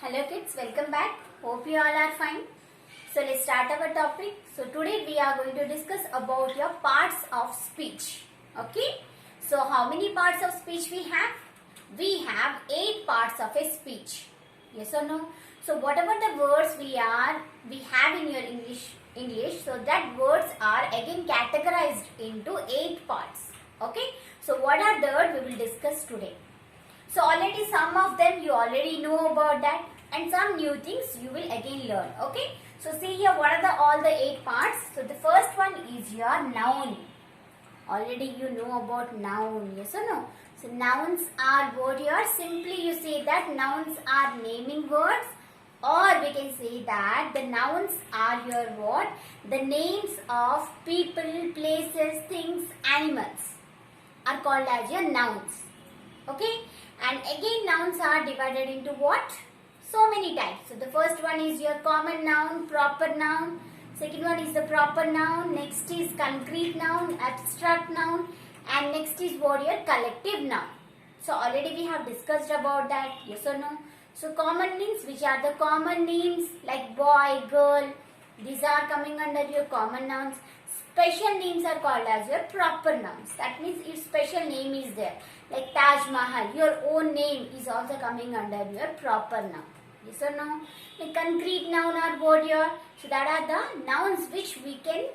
Hello kids, welcome back. Hope you all are fine. So let's start our topic. So today we are going to discuss about your parts of speech. Okay. So how many parts of speech we have? We have 8 parts of a speech. Yes or no? So whatever the words we have in your English, so that words are again categorized into 8 parts. Okay. So what are that we will discuss today. So already some of them you already know about that, and some new things you will again learn. Okay. So see here, what are all the 8 parts? So the first one is your noun. Already you know about noun, yes or no? So nouns are what here? Simply you say that nouns are naming words, or we can say that the nouns are your what? The names of people, places, things, animals are called as your nouns. Okay. And again nouns are divided into what? So many types. So the first one is your common noun, proper noun. Second one is the proper noun. Next is concrete noun, abstract noun. And next is what? Your collective noun. So already we have discussed about that. Yes or no? So common names, which are the common names like boy, girl. These are coming under your common nouns. Special names are called as your proper nouns. That means if special name is there, like Taj Mahal, your own name is also coming under your proper noun. Yes or no? The concrete noun are what here? So that are the nouns which we can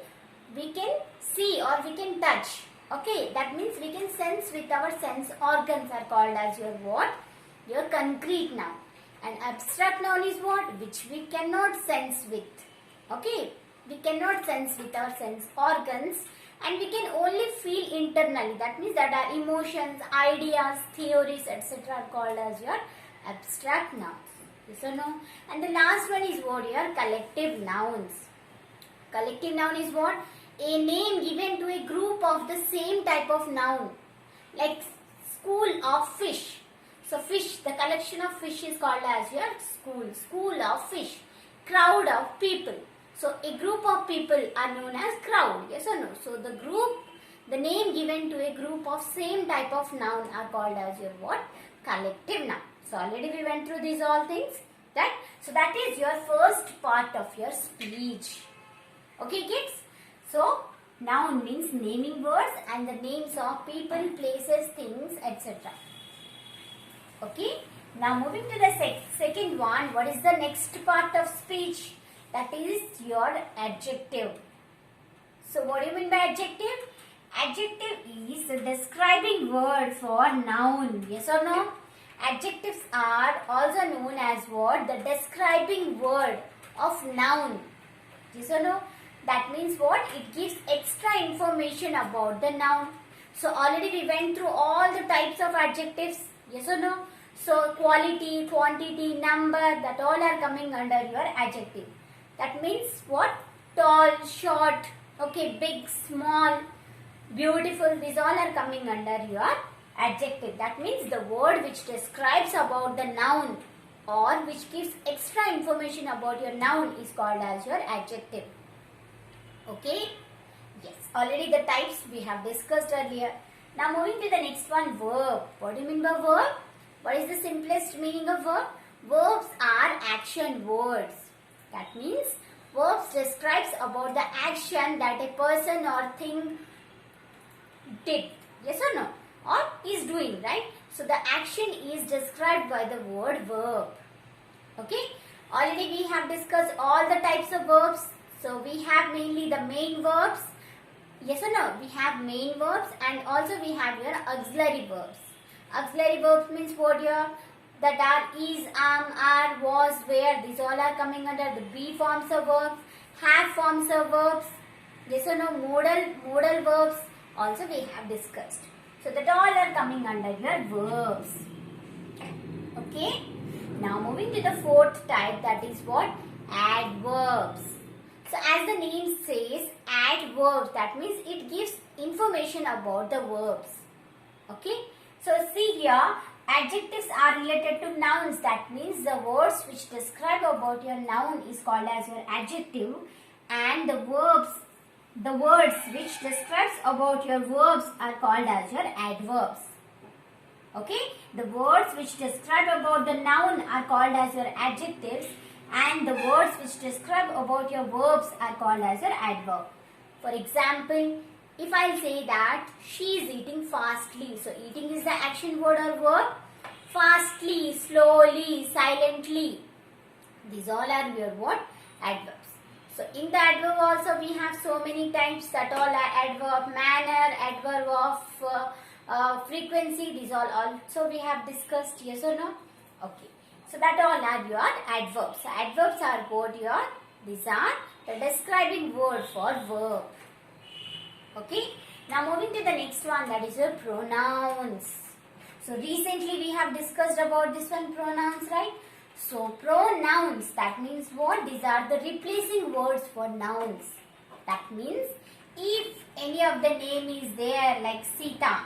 see or we can touch. Okay, that means we can sense with our sense organs are called as your what? Your concrete noun. And abstract noun is what? Which we cannot sense with. Okay. We cannot sense with our sense organs, and we can only feel internally. That means that our emotions, ideas, theories, etc. are called as your abstract nouns. Yes or no? And the last one is what? Your collective nouns. Collective noun is what? A name given to a group of the same type of noun. Like school of fish. So fish, the collection of fish is called as your school. School of fish. Crowd of people. So a group of people are known as crowd, yes or no? So the group, the name given to a group of same type of noun are called as your what? Collective noun. So already we went through these all things, right? So that is your first part of your speech. Okay kids? So noun means naming words and the names of people, places, things, etc. Okay? Now moving to the second one, what is the next part of speech? That is your adjective. So what do you mean by adjective? Adjective is the describing word for noun. Yes or no? Adjectives are also known as what? The describing word of noun. Yes or no? That means what? It gives extra information about the noun. So already we went through all the types of adjectives. Yes or no? So quality, quantity, number, that all are coming under your adjective. That means what? Tall, short, okay, big, small, beautiful. These all are coming under your adjective. That means the word which describes about the noun or which gives extra information about your noun is called as your adjective. Okay? Yes. Already the types we have discussed earlier. Now moving to the next one, verb. What do you mean by verb? What is the simplest meaning of verb? Verbs are action words. That means verbs describes about the action that a person or thing did. Yes or no? Or is doing, right? So the action is described by the word verb. Okay? Already we have discussed all the types of verbs. So we have mainly the main verbs. Yes or no? We have main verbs and also we have your auxiliary verbs. Auxiliary verbs means what here? That are, is, are, was, where. These all are coming under the be forms of verbs, have forms of verbs. Yes or no? Modal verbs also we have discussed. So that all are coming under your verbs. Okay. Now moving to the fourth type, that is what? Adverbs. So as the name says, adverbs, that means it gives information about the verbs. Okay. So see here, adjectives are related to nouns. That means the words which describe about your noun is called as your adjective, and the words which describes about your verbs are called as your adverbs. Okay, the words which describe about the noun are called as your adjectives, and the words which describe about your verbs are called as your adverb. For example, if I say that she is eating fastly, so eating is the action word or verb. Fastly, slowly, silently, these all are your what? Adverbs. So in the adverb also we have so many types, that all are adverb manner, adverb of frequency, these all also we have discussed, yes or no? Okay. So that all are your adverbs. So adverbs are what your, these are the describing word for verb. Okay. Now moving to the next one, that is your pronouns. So recently we have discussed about this one, pronouns, right? So pronouns, that means what? These are the replacing words for nouns. That means if any of the name is there, like Sita,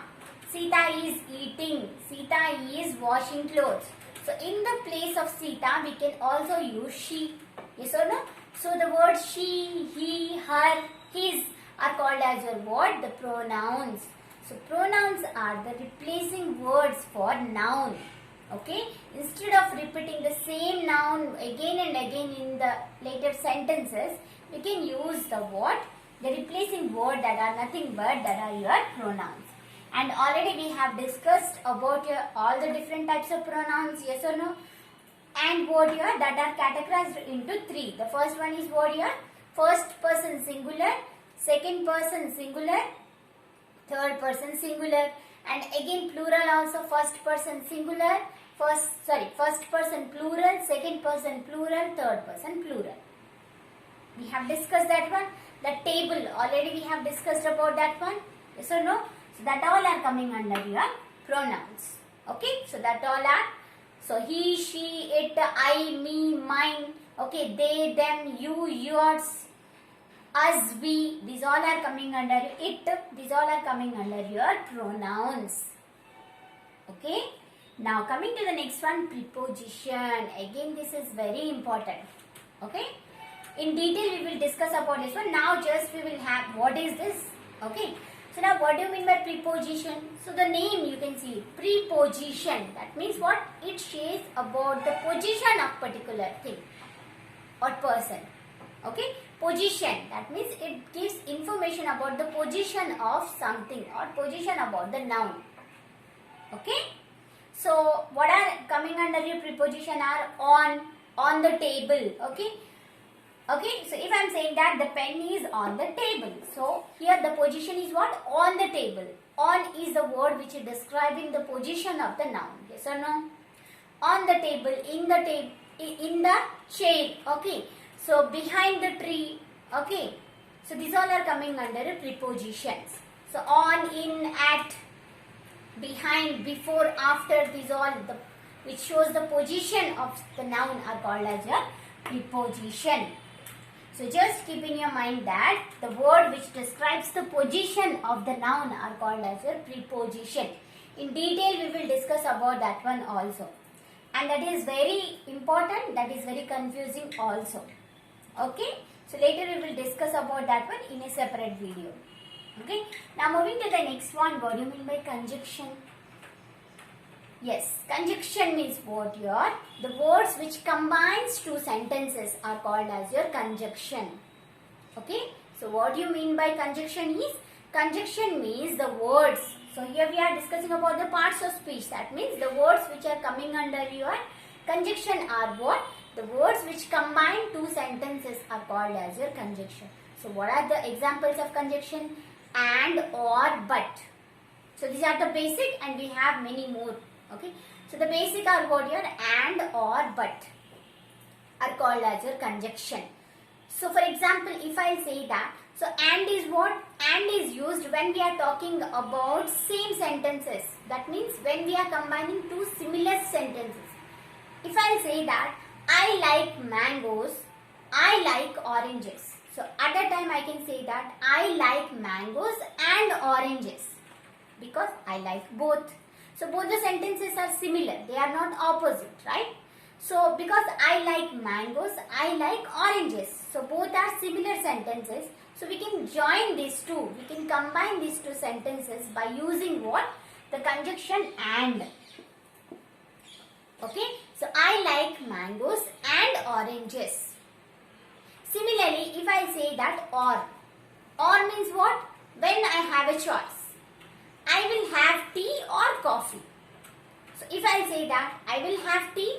Sita is eating, Sita is washing clothes. So in the place of Sita we can also use she, yes or no? So the words she, he, her, his are called as your what? The pronouns. So pronouns are the replacing words for noun. Okay, instead of repeating the same noun again and again in the later sentences, we can use the what? The replacing word that are nothing but that are your pronouns. And already we have discussed about your all the different types of pronouns, yes or no? And what your that are categorized into three. The first one is what your first person singular, second person singular, third person singular, and again plural also, first person singular, first person plural, second person plural, third person plural. We have discussed that one. The table already we have discussed about that one, yes or no? So that all are coming under your pronouns. Okay, so that all are, so he, she, it, I, me, mine, okay, they, them, you, yours, us, we, these all are coming under it, these all are coming under your pronouns. Okay, now coming to the next one, preposition. Again this is very important. Okay, in detail we will discuss about this one. Now just we will have what is this. Okay, so now what do you mean by preposition? So the name you can see, preposition, that means what? It says about the position of particular thing or person. Okay, position, that means it gives information about the position of something or position about the noun. Okay, so what are coming under your preposition are on the table. Okay, okay, so if I am saying that the pen is on the table, so here the position is what? On the table. On is the word which is describing the position of the noun, yes or no? On the table, in the chair. Okay, so behind the tree. Okay, so these all are coming under prepositions. So on, in, at, behind, before, after, these all the which shows the position of the noun are called as your preposition. So just keep in your mind that the word which describes the position of the noun are called as your preposition. In detail we will discuss about that one also. And that is very important, that is very confusing also. Okay, so later we will discuss about that one in a separate video. Okay, now moving to the next one, what do you mean by conjunction? Yes, conjunction means what your, the words which combines two sentences are called as your conjunction. Okay, so what do you mean by conjunction is? Conjunction means the words. So here we are discussing about the parts of speech. That means the words which are coming under your conjunction are what? The words which combine two sentences are called as your conjunction. So what are the examples of conjunction? And, or, but. So these are the basic and we have many more. Okay. So the basic are what your and, or, but are called as your conjunction. So for example, if I say that, so and is what? And is used when we are talking about same sentences. That means when we are combining two similar sentences. If I say that I like mangoes, I like oranges. So at that time I can say that I like mangoes and oranges because I like both. So both the sentences are similar. They are not opposite, right? So because I like mangoes, I like oranges. So both are similar sentences. So we can join these two. We can combine these two sentences by using what? The conjunction and. mangoes and oranges. Similarly, if I say that or means what? When I have a choice, I will have tea or coffee. So if I say that I will have tea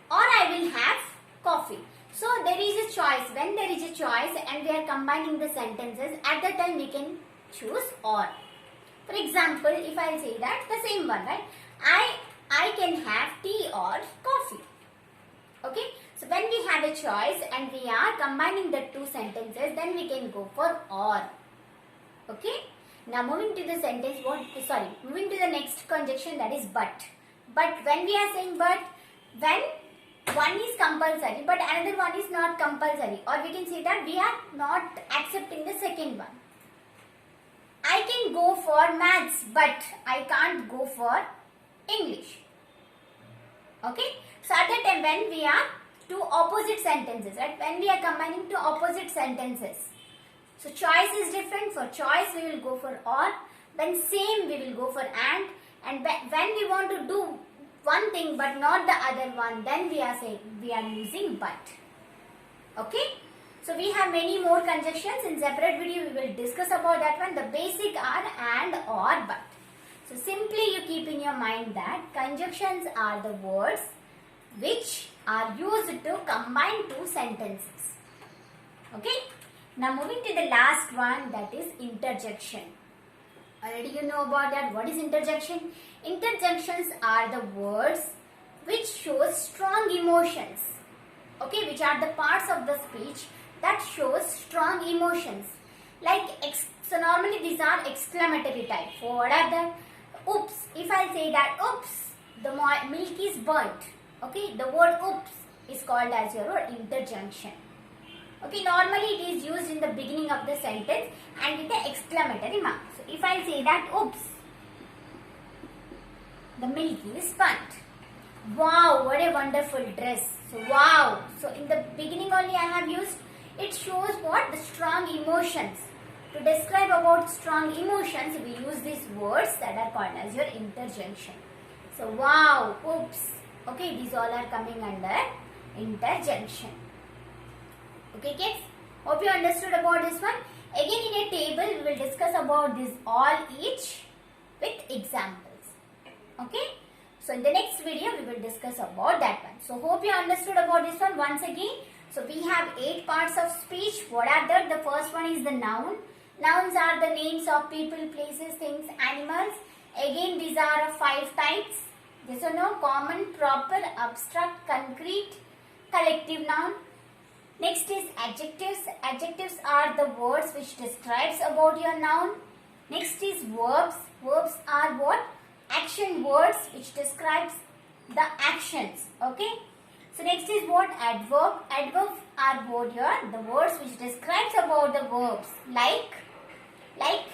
or I will have coffee. So there is a choice. When there is a choice and we are combining the sentences, at that time we can choose or. For example, if I say that the same one, right? I can have tea or coffee. Okay. So when we have a choice and we are combining the two sentences, then we can go for or. Okay. Now moving to the sentence, moving to the next conjunction, that is but. But when we are saying but, when one is compulsory but another one is not compulsory, or we can say that we are not accepting the second one. I can go for maths but I can't go for English. Okay. So at that time when we are two opposite sentences, right? When we are combining two opposite sentences. So choice is different. For choice we will go for or. When same we will go for and when we want to do one thing but not the other one, then we are saying we are using but. Okay. So we have many more conjunctions. In separate video we will discuss about that one. The basic are and, or, but. So simply you keep in your mind that conjunctions are the words which are used to combine two sentences. Okay. Now moving to the last one, that is interjection. Already you know about that. What is interjection? Interjections are the words which show strong emotions. Okay, which are the parts of the speech that shows strong emotions. Like, so normally these are exclamatory type. For what are the? Oops. If I say that, oops, the milk is burnt. Okay, the word oops is called as your interjunction. Okay, normally it is used in the beginning of the sentence and with the exclamatory mark. So if I say that, oops, the milk is burnt. Wow, what a wonderful dress. So wow. So in the beginning only I have used, it shows what? The strong emotions. To describe about strong emotions, we use these words that are called as your interjunction. So wow, oops. Okay, these all are coming under interjunction. Okay kids, hope you understood about this one. Again in a table we will discuss about this all each with examples. Okay. So in the next video we will discuss about that one. So hope you understood about this one once again. So we have 8 parts of speech. What are they? The first one is the noun. Nouns are the names of people, places, things, animals. Again these are 5 types. Yes or no? Common, proper, abstract, concrete, collective noun. Next is adjectives. Adjectives are the words which describes about your noun. Next is verbs. Verbs are what? Action words which describes the actions. Okay. So next is what? Adverb. Adverbs are what here? The words which describes about the verbs. Like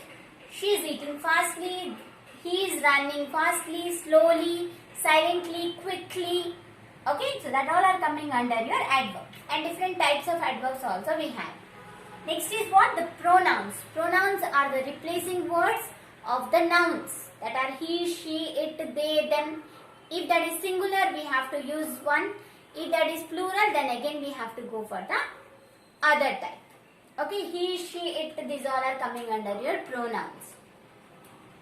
she is eating fastly, he is running fastly, slowly, silently, quickly. Okay, so that all are coming under your adverbs. And different types of adverbs also we have. Next is what? The pronouns. Pronouns are the replacing words of the nouns. That are he, she, it, they, them. If that is singular, we have to use one. If that is plural, then again we have to go for the other type. Okay, he, she, it, these all are coming under your pronouns.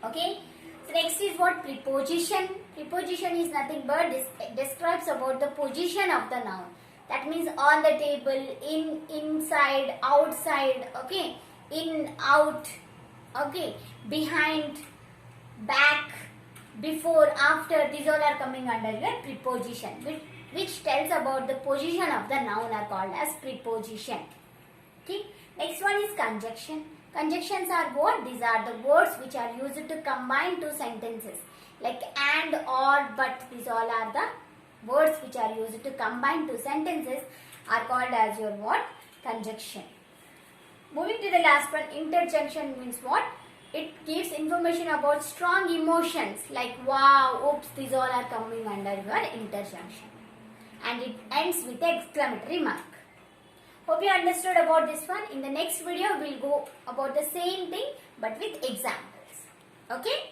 Okay. So next is what? Preposition. Preposition is nothing but describes about the position of the noun. That means on the table, in, inside, outside, okay, in, out, okay, behind, back, before, after, these all are coming under your preposition, which tells about the position of the noun are called as preposition. Okay. Next one is conjunction. Conjunctions are what? These are the words which are used to combine two sentences. Like and, or, but. These all are the words which are used to combine two sentences are called as your what? Conjunction. Moving to the last one, interjunction means what? It gives information about strong emotions like wow, oops, these all are coming under your interjunction. And it ends with an exclamatory mark. Hope you understood about this one. In the next video, we will go about the same thing but with examples. Okay?